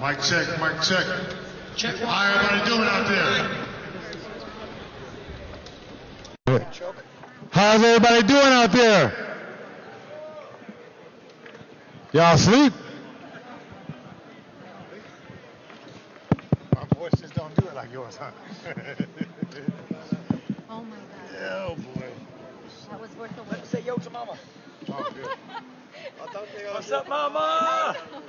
Mic check, mic check. Check. How everybody doing out there? How's everybody doing out there? Y'all asleep? My voices don't do it like yours, huh? Oh my God. Yeah, oh boy. That was worth the wait. Say yo to mama. Oh, good. What's up, mama? I know.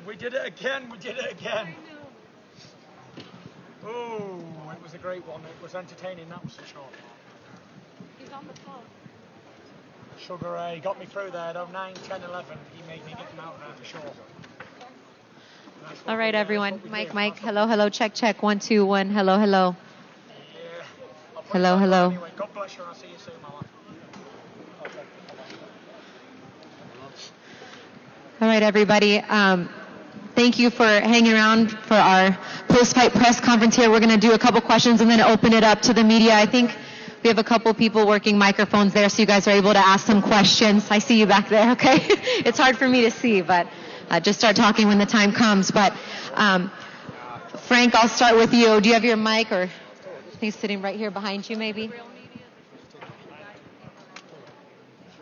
We did it again. Oh, it was a great one. It was entertaining, that was for sure. He's on the phone. Sugar Ray got me through there, though. 9, 10, 11. He made me get him out of there for sure. All right, everyone. Mike. Hello. Check. 1, 2, 1. Hello. Yeah. Hello. Anyway, God bless you. I'll see you soon, mama. All right, everybody. Thank you for hanging around for our post-fight press conference here. We're going to do a couple questions and then open it up to the media. I think we have a couple people working microphones there, so you guys are able to ask some questions. I see you back there, okay? It's hard for me to see, but just start talking when the time comes. But Frank, I'll start with you. Do you have your mic, or he's sitting right here behind you, maybe?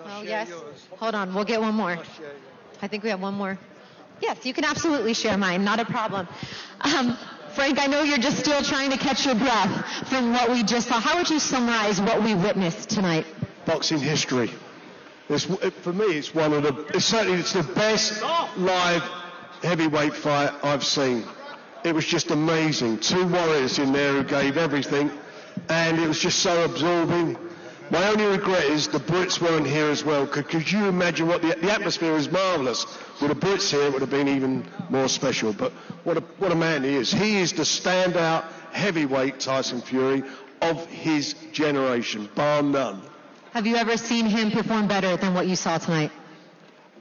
Oh, yes. Hold on, we'll get one more. I think we have one more. Yes, you can absolutely share mine, not a problem. Frank, I know you're just still trying to catch your breath from what we just saw. How would you summarize what we witnessed tonight? Boxing history. For me, it's the best live heavyweight fight I've seen. It was just amazing. 2 warriors in there who gave everything, and it was just so absorbing. My only regret is the Brits weren't here as well. Could you imagine what the atmosphere was marvellous. With the Brits here, it would have been even more special. But what a man he is. He is the standout heavyweight Tyson Fury of his generation, bar none. Have you ever seen him perform better than what you saw tonight?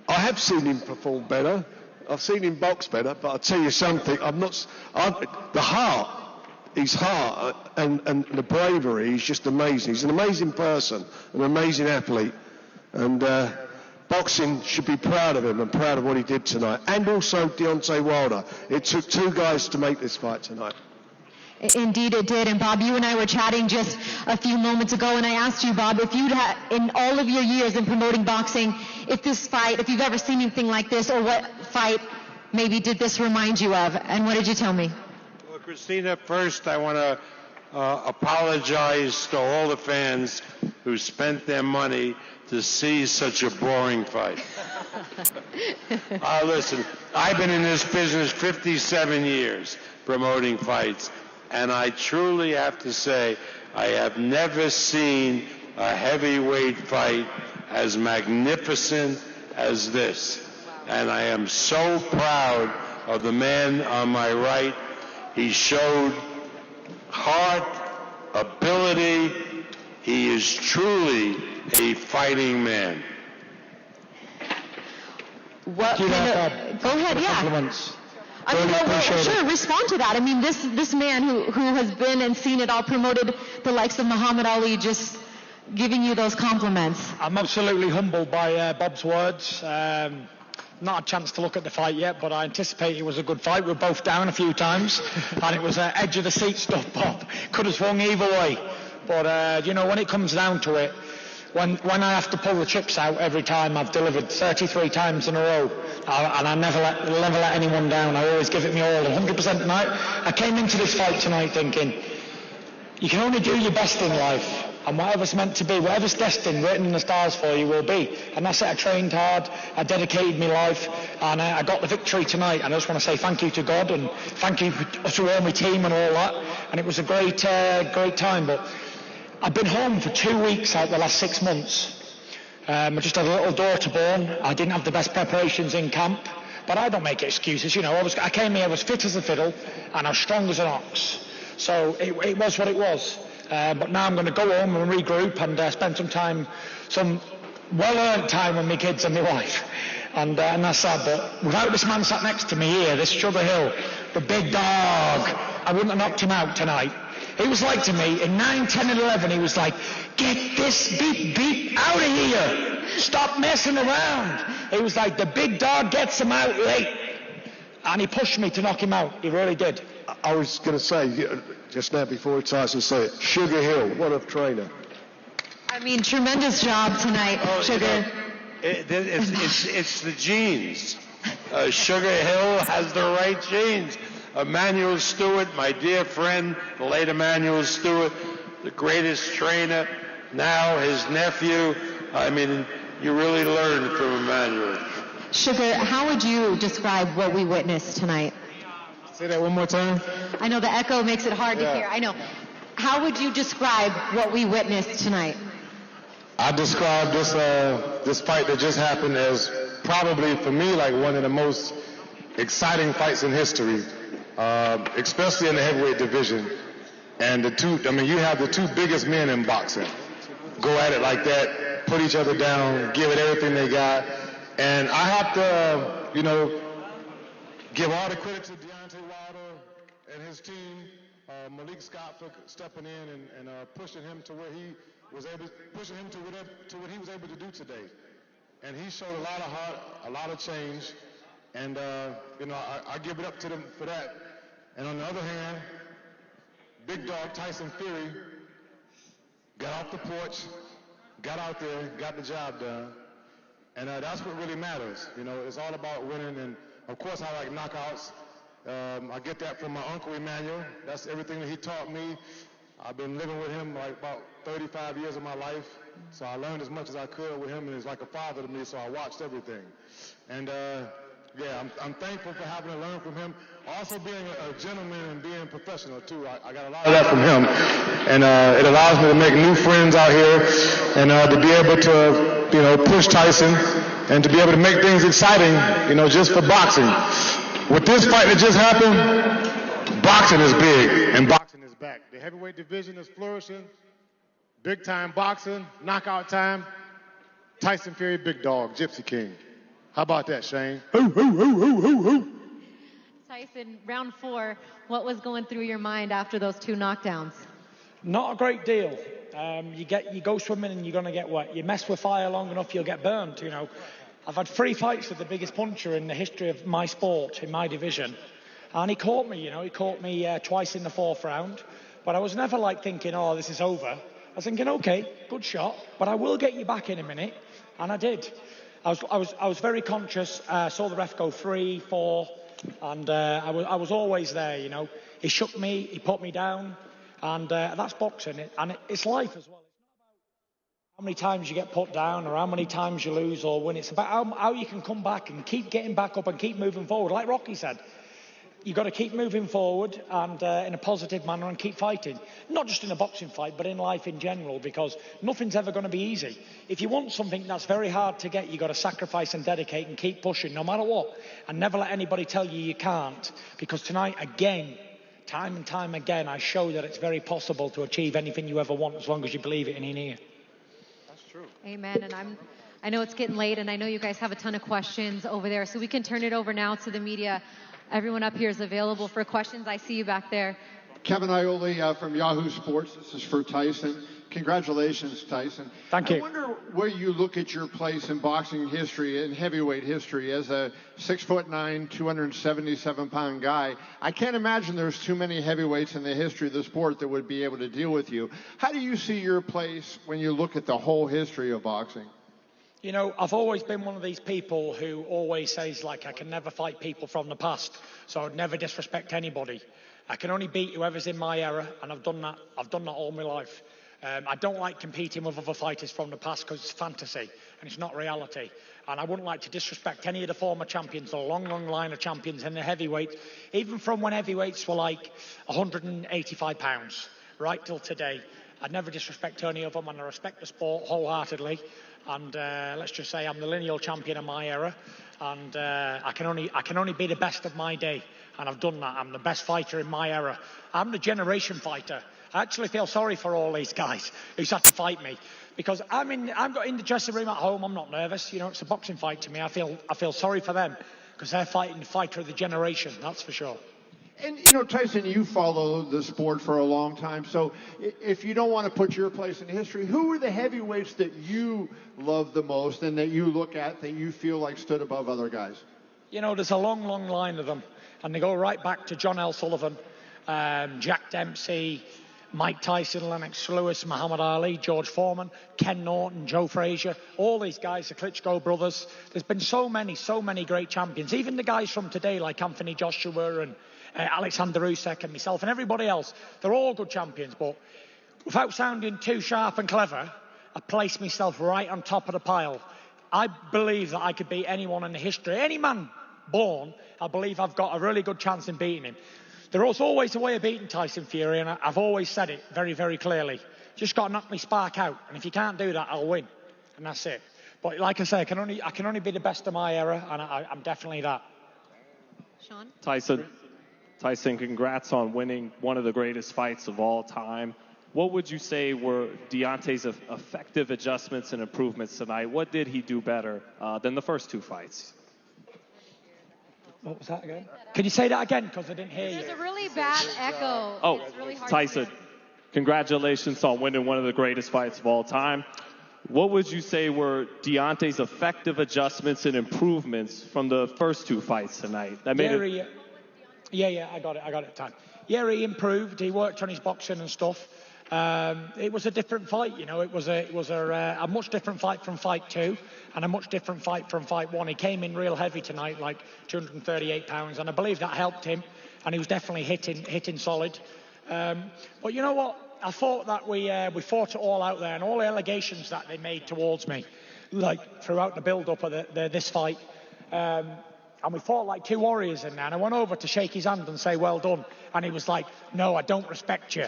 I have seen him perform better. I've seen him box better. But I'll tell you something. His heart and the bravery is just amazing. He's an amazing person, an amazing athlete. And boxing should be proud of him and proud of what he did tonight. And also Deontay Wilder. It took 2 guys to make this fight tonight. Indeed it did. And Bob, you and I were chatting just a few moments ago, and I asked you, Bob, if you'd had, in all of your years in promoting boxing, if you've ever seen anything like this, or what fight maybe did this remind you of? And what did you tell me? Well, Christina, first I want to apologize to all the fans who spent their money to see such a boring fight. Listen, I've been in this business 57 years promoting fights, and I truly have to say I have never seen a heavyweight fight as magnificent as this. And I am so proud of the man on my right. He showed heart, ability. He is truly a fighting man. Go ahead, yeah. Compliments. Sure, respond to that. I mean, this man who has been and seen it all, promoted the likes of Muhammad Ali, just giving you those compliments. I'm absolutely humbled by Bob's words. Not a chance to look at the fight yet, but I anticipate it was a good fight. We were both down a few times, and it was edge of the seat stuff, Bob. Could have swung either way. But, when it comes down to it, when I have to pull the chips out every time, I've delivered 33 times in a row, and I never let anyone down. I always give it me all, 100% tonight. I came into this fight tonight thinking, you can only do your best in life, and whatever's meant to be, whatever's destined, written in the stars for you will be. And that's it. I trained hard, I dedicated my life, and I got the victory tonight. And I just want to say thank you to God, and thank you to all my team and all that. And it was a great time. But I've been home for 2 weeks out the last 6 months. I just had a little daughter born. I didn't have the best preparations in camp, but I don't make excuses. I came here, I was fit as a fiddle, and as strong as an ox. So it was what it was. But now I'm going to go home and regroup and spend some well-earned time with my kids and my wife. And that's sad. But without this man sat next to me here, this Sugar Hill, the big dog, I wouldn't have knocked him out tonight. He was like to me, in 9, 10, and 11, he was like, get this beep out of here. Stop messing around. He was like, the big dog gets him out late. And he pushed me to knock him out. He really did. I was going to say, just now before Tyson said it, Sugar Hill, what a trainer. I mean, tremendous job tonight, Sugar. It's the genes. Sugar Hill has the right genes. Emmanuel Stewart, my dear friend, the late Emmanuel Stewart, the greatest trainer, now his nephew. I mean, you really learned from Emmanuel. Sugar, how would you describe what we witnessed tonight? Say that one more time. I know the echo makes it hard to hear. I know. How would you describe what we witnessed tonight? I describe this fight that just happened as probably, for me, like one of the most exciting fights in history, especially in the heavyweight division. And you have the two biggest men in boxing go at it like that, put each other down, give it everything they got. And I have to, give all the credit to Deontay Wilder and his team, Malik Scott for stepping in and pushing him to where he was able, pushing him to what he was able to do today. And he showed a lot of heart, a lot of change, and I give it up to them for that. And on the other hand, big dog Tyson Fury got off the porch, got out there, got the job done. And that's what really matters. It's all about winning. And of course, I like knockouts. I get that from my uncle Emmanuel. That's everything that he taught me. I've been living with him like about 35 years of my life. So I learned as much as I could with him, and he's like a father to me, so I watched everything. And I'm thankful for having to learn from him. Also being a gentleman and being professional too. I got a lot of that from him. And it allows me to make new friends out here and to be able to, push Tyson and to be able to make things exciting, just for boxing. With this fight that just happened, boxing is big and boxing is back. The heavyweight division is flourishing. Big time boxing, knockout time. Tyson Fury, big dog, Gypsy King. How about that, Shane? Tyson, round 4, what was going through your mind after those 2 knockdowns? Not a great deal. You go swimming and you're going to get wet. You mess with fire long enough, you'll get burned. I've had 3 fights with the biggest puncher in the history of my sport, in my division. And he caught me, He caught me twice in the 4th round. But I was never thinking, oh, this is over. I was thinking, okay, good shot, but I will get you back in a minute. And I did. I was very conscious. Saw the ref go 3, 4, and I was always there. He shook me, he put me down, and that's boxing. And it's life as well. It's not about how many times you get put down or how many times you lose or win. It's about how you can come back and keep getting back up and keep moving forward. Like Rocky said, you've got to keep moving forward and in a positive manner and keep fighting. Not just in a boxing fight, but in life in general, because nothing's ever going to be easy. If you want something that's very hard to get, you've got to sacrifice and dedicate and keep pushing no matter what. And never let anybody tell you can't. Because tonight, again, time and time again, I show that it's very possible to achieve anything you ever want as long as you believe it in here. That's true. Amen. And I know it's getting late, and I know you guys have a ton of questions over there, so we can turn it over now to the media. Everyone up here is available for questions. I see you back there. Kevin Ioli from Yahoo Sports. This is for Tyson. Congratulations, Tyson. Thank you. I wonder where you look at your place in boxing history and heavyweight history as a 6'9", 277-pound guy. I can't imagine there's too many heavyweights in the history of the sport that would be able to deal with you. How do you see your place when you look at the whole history of boxing? I've always been one of these people who always says, I can never fight people from the past, so I'd never disrespect anybody. I can only beat whoever's in my era, and I've done that all my life. I don't like competing with other fighters from the past because it's fantasy, and it's not reality. And I wouldn't like to disrespect any of the former champions, the long, long line of champions in the heavyweight, even from when heavyweights were 185 pounds, right till today. I'd never disrespect any of them, and I respect the sport wholeheartedly. And let's just say I'm the lineal champion of my era, and I can only be the best of my day, and I've done that. I'm the best fighter in my era. I'm the generation fighter. I actually feel sorry for all these guys who's had to fight me, because I'm in the dressing room at home. I'm not nervous. It's a boxing fight to me. I feel sorry for them because they're fighting the fighter of the generation. That's for sure. And, Tyson, you follow the sport for a long time. So if you don't want to put your place in history, who are the heavyweights that you love the most and that you look at that you feel like stood above other guys? You know, there's a long, long line of them, and they go right back to John L. Sullivan, Jack Dempsey, Mike Tyson, Lennox Lewis, Muhammad Ali, George Foreman, Ken Norton, Joe Frazier, all these guys, the Klitschko brothers. There's been so many great champions. Even the guys from today, like Anthony Joshua and Alexander Usyk and myself and everybody else, they're all good champions. But without sounding too sharp and clever, I place myself right on top of the pile. I believe that I could beat anyone in the history. Any man born, I believe I've got a really good chance in beating him. There was always a way of beating Tyson Fury, and I've always said it very, very clearly. Just got to knock me spark out, and if you can't do that, I'll win, and that's it. But like I say, I can only be the best of my era, and I'm definitely that. Sean? Tyson, congrats on winning one of the greatest fights of all time. What would you say were Deontay's effective adjustments and improvements tonight? What did he do better than the first two fights? What was that again? Can you say that again? Because I didn't hear you. There's a really bad echo. Oh, it's really hard Tyson, congratulations on winning one of the greatest fights of all time. What would you say were Deontay's effective adjustments and improvements from the first two fights tonight? That made it... Yeah, I got it. Time. Yeah, he improved. He worked on his boxing and stuff. It was a different fight, you know. It was a much different fight from fight 2 and a much different fight from fight 1. He came in real heavy tonight, like 238 pounds, and I believe that helped him, and he was definitely hitting solid. But you know what? I thought that we fought it all out there, and all the allegations that they made towards me, like throughout the build-up of this fight, and we fought like two warriors in there, and I went over to shake his hand and say, well done, and he was like, no, I don't respect you.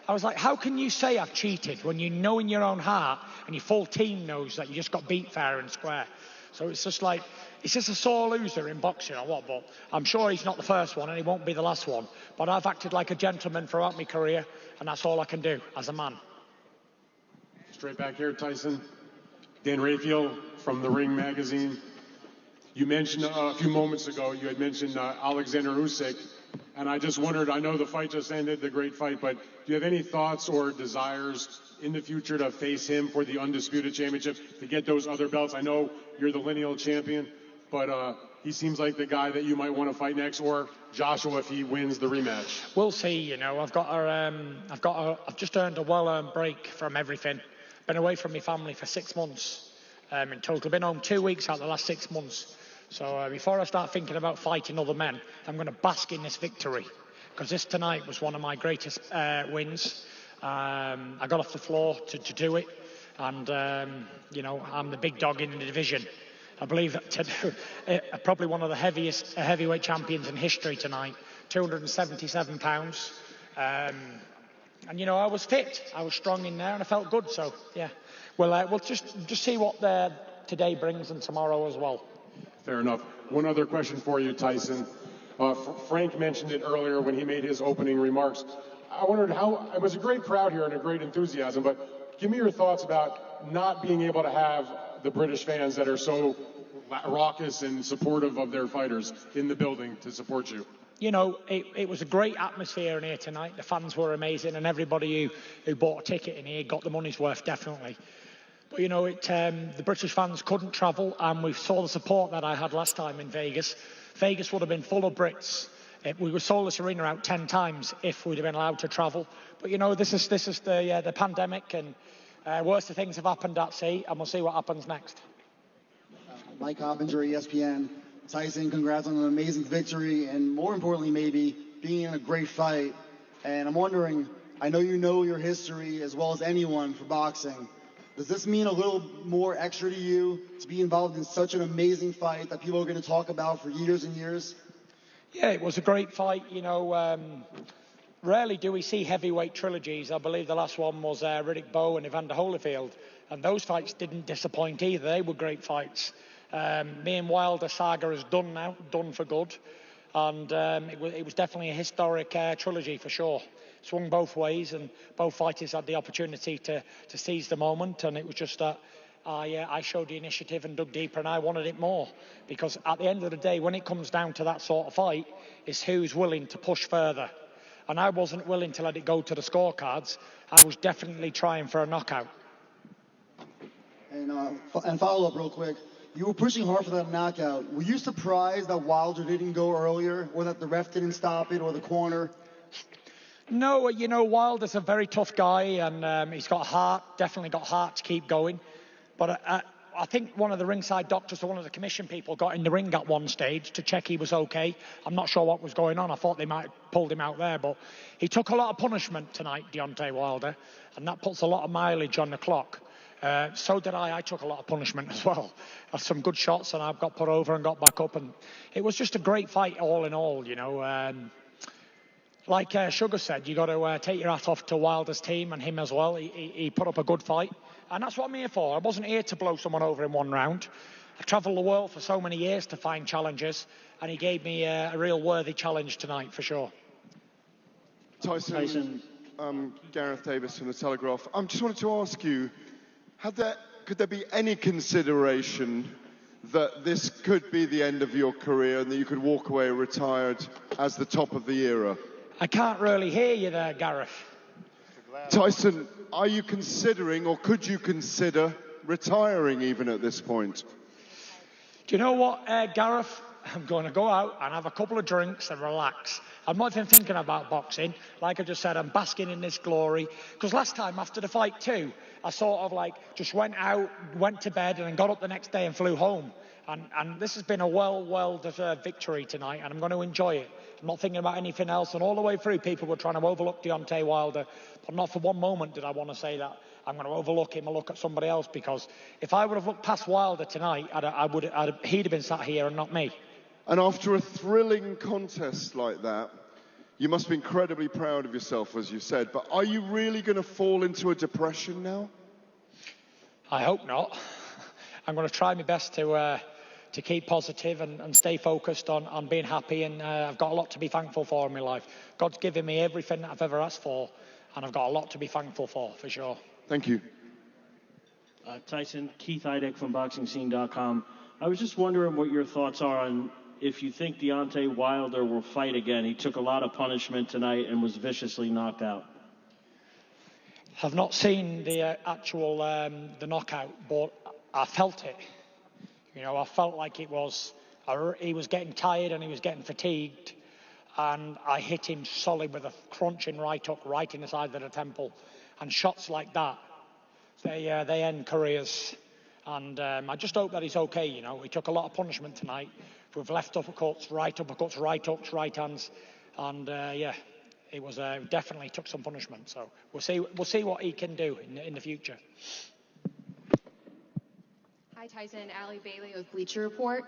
I was like, how can you say I've cheated when you know in your own heart and your full team knows that you just got beat fair and square? So it's just like, it's just a sore loser in boxing or what, but I'm sure he's not the first one and he won't be the last one. But I've acted like a gentleman throughout my career, and that's all I can do as a man. Straight back here, Tyson. Dan Raphael from The Ring magazine. You mentioned a few moments ago, you had mentioned Alexander Usyk. And I just wondered, I know the fight just ended, the great fight, but do you have any thoughts or desires in the future to face him for the Undisputed Championship, to get those other belts? I know you're the lineal champion, but he seems like the guy that you might want to fight next, or Joshua if he wins the rematch. We'll see, you know. I've just earned a well-earned break from everything. Been away from my family for 6 months in total. Been home 2 weeks out of the last 6 months. So before I start thinking about fighting other men, I'm going to bask in this victory, because this tonight was one of my greatest wins. I got off the floor to do it, and you know, I'm the big dog in the division. I believe that probably one of the heaviest heavyweight champions in history tonight, 277 pounds. And you know, I was fit, I was strong in there, and I felt good. So yeah, we'll just see what today brings, and tomorrow as well. Fair enough. One other question for you, Tyson. Frank mentioned it earlier when he made his opening remarks. I wondered how, it was a great crowd here and a great enthusiasm, but give me your thoughts about not being able to have the British fans that are so raucous and supportive of their fighters in the building to support you. You know, it was a great atmosphere in here tonight. The fans were amazing, and everybody who bought a ticket in here got the money's worth, definitely. But, you know, the British fans couldn't travel, and we saw the support that I had last time in Vegas. Vegas would have been full of Brits. We would sold this arena out 10 times if we'd have been allowed to travel. But, you know, this is the pandemic, and worse things have happened at sea, and we'll see what happens next. Mike Coppinger, ESPN. Tyson, congrats on an amazing victory, and more importantly, maybe, being in a great fight. And I'm wondering, I know you know your history as well as anyone for boxing. Does this mean a little more extra to you to be involved in such an amazing fight that people are going to talk about for years and years? Yeah, it was a great fight. You know, rarely do we see heavyweight trilogies. I believe the last one was Riddick Bowe and Evander Holyfield. And those fights didn't disappoint either. They were great fights. Me and Wilder saga is done now, done for good. And it was definitely a historic trilogy for sure. Swung both ways, and both fighters had the opportunity to seize the moment, and it was just that I showed the initiative and dug deeper, and I wanted it more, because at the end of the day, when it comes down to that sort of fight, it's who's willing to push further. And I wasn't willing to let it go to the scorecards. I was definitely trying for a knockout. And follow up real quick, You were pushing hard for that knockout. Were you surprised that Wilder didn't go earlier, or that the ref didn't stop it, or the corner? No, you know, Wilder's a very tough guy, and he's got heart, definitely got heart to keep going. But I think one of the ringside doctors or one of the commission people got in the ring at one stage to check he was okay. I'm not sure what was going on. I thought they might have pulled him out there, but he took a lot of punishment tonight, Deontay Wilder, and that puts a lot of mileage on the clock. So did I. I took a lot of punishment as well. I had some good shots, and I got put over and got back up, and it was just a great fight all in all, you know. Like Sugar said, you got to take your hat off to Wilder's team and him as well. He put up a good fight. And that's what I'm here for. I wasn't here to blow someone over in one round. I've travelled the world for so many years to find challenges, and he gave me a real worthy challenge tonight, for sure. Tyson, Gareth Davis from The Telegraph. I just wanted to ask you, could there be any consideration that this could be the end of your career and that you could walk away retired as the top of the era? I can't really hear you there, Gareth. Tyson, are you considering, or could you consider retiring even at this point? Do you know what, Gareth? I'm going to go out and have a couple of drinks and relax. I'm not even thinking about boxing. Like I just said, I'm basking in this glory. Because last time, after the fight too, I sort of like just went out, went to bed, and then got up the next day and flew home. And this has been a well-deserved victory tonight, and I'm going to enjoy it. I'm not thinking about anything else. And all the way through, people were trying to overlook Deontay Wilder. But not for one moment did I want to say that I'm going to overlook him or look at somebody else. Because if I would have looked past Wilder tonight, he'd have been sat here and not me. And after a thrilling contest like that, you must be incredibly proud of yourself, as you said. But are you really going to fall into a depression now? I hope not. I'm going to try my best to keep positive and stay focused on being happy. And I've got a lot to be thankful for in my life. God's given me everything that I've ever asked for, and I've got a lot to be thankful for sure. Thank you. Tyson, Keith Idek from BoxingScene.com. I was just wondering what your thoughts are on if you think Deontay Wilder will fight again. He took a lot of punishment tonight and was viciously knocked out. I've not seen the actual the knockout, but I felt it. You know, I felt like he was getting tired and he was getting fatigued, and I hit him solid with a crunching right hook right in the side of the temple. And shots like that, they end careers. And I just hope that he's okay. You know, he took a lot of punishment tonight with left uppercuts, right hooks, right hands, and it was definitely took some punishment. So we'll see what he can do in the future. Hi, Tyson. Allie Bailey with Bleacher Report.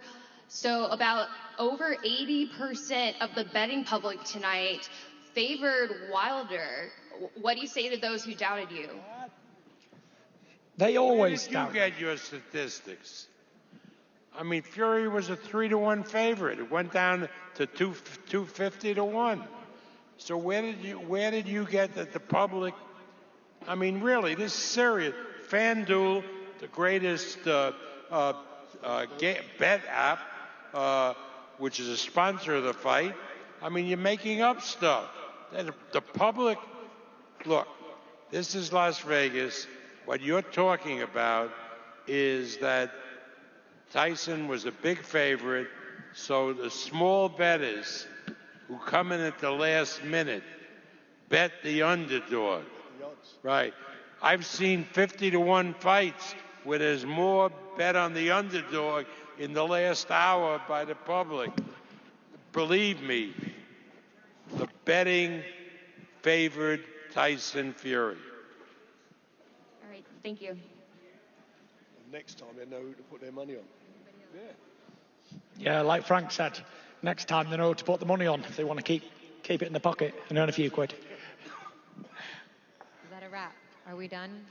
So about over 80% of the betting public tonight favored Wilder. What do you say to those who doubted you? They always doubt. You get your statistics. I mean, Fury was a 3-1 favorite. It went down to 250 to 1. So where did you get that the public? I mean, really, this is serious. FanDuel, the greatest bet app, which is a sponsor of the fight. I mean, you're making up stuff. The public, look, this is Las Vegas. What you're talking about is that Tyson was a big favorite, so the small bettors who come in at the last minute bet the underdog. Right. I've seen 50 to 1 fights where there's more bet on the underdog in the last hour by the public. Believe me, the betting favored Tyson Fury. All right, thank you. Next time they know who to put their money on. Yeah, like Frank said, next time they know who to put the money on if they want to keep it in the pocket and earn a few quid. Is that a wrap? Are we done?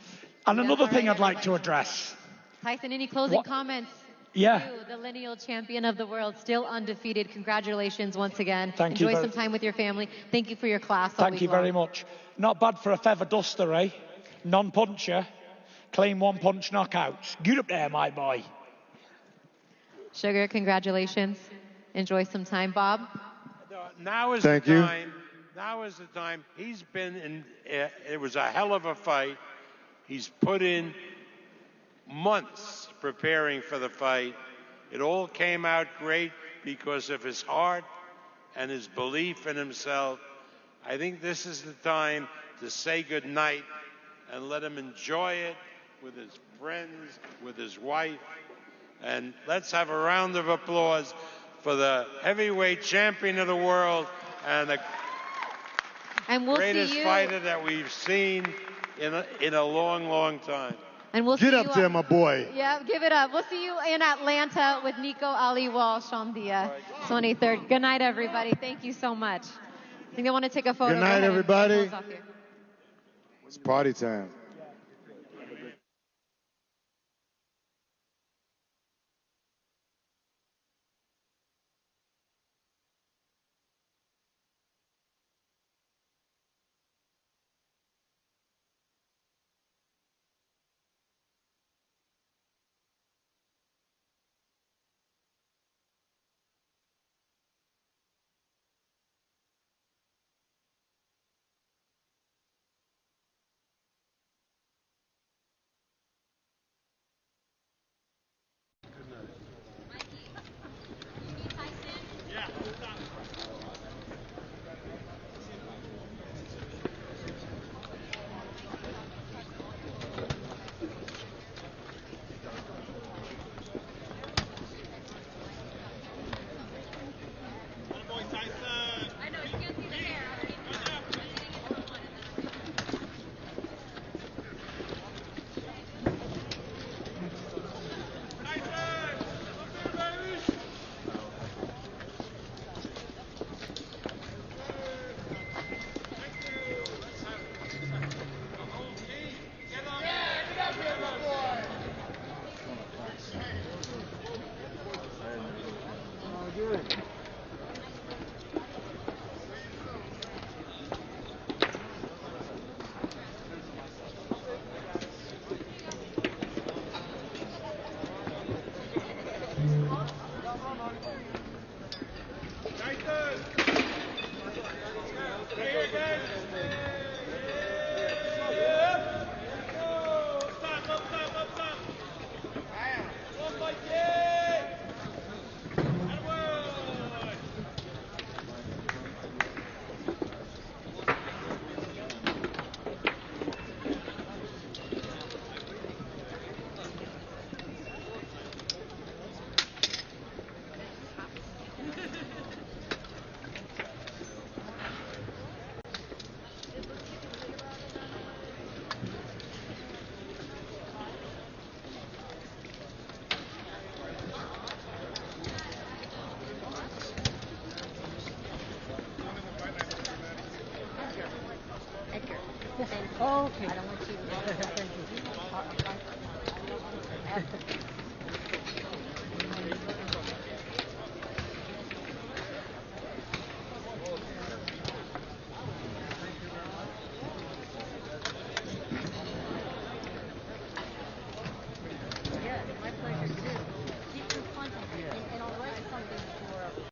And another thing I'd like to address. Tyson, any closing comments? Yeah. You, the lineal champion of the world, still undefeated. Congratulations once again. Thank you. Enjoy some time with your family. Thank you for your class. Thank you very much. Not bad for a feather duster, eh? Non-puncher. Clean one-punch knockouts. Get up there, my boy. Sugar, congratulations. Enjoy some time, Bob. Now is the time. Now is the time. He's been in. It was a hell of a fight. He's put in months preparing for the fight. It all came out great because of his heart and his belief in himself. I think this is the time to say good night and let him enjoy it with his friends, with his wife. And let's have a round of applause for the heavyweight champion of the world and the greatest fighter that we've seen in a long, long time. And we'll Get up there, my boy. Yeah, give it up. We'll see you in Atlanta with Nico Ali Walsh on the 23rd. Good night, everybody. Thank you so much. I think they want to take a photo. Good night, everybody. Close off here. It's party time. Okay. I don't want you to. Thank you.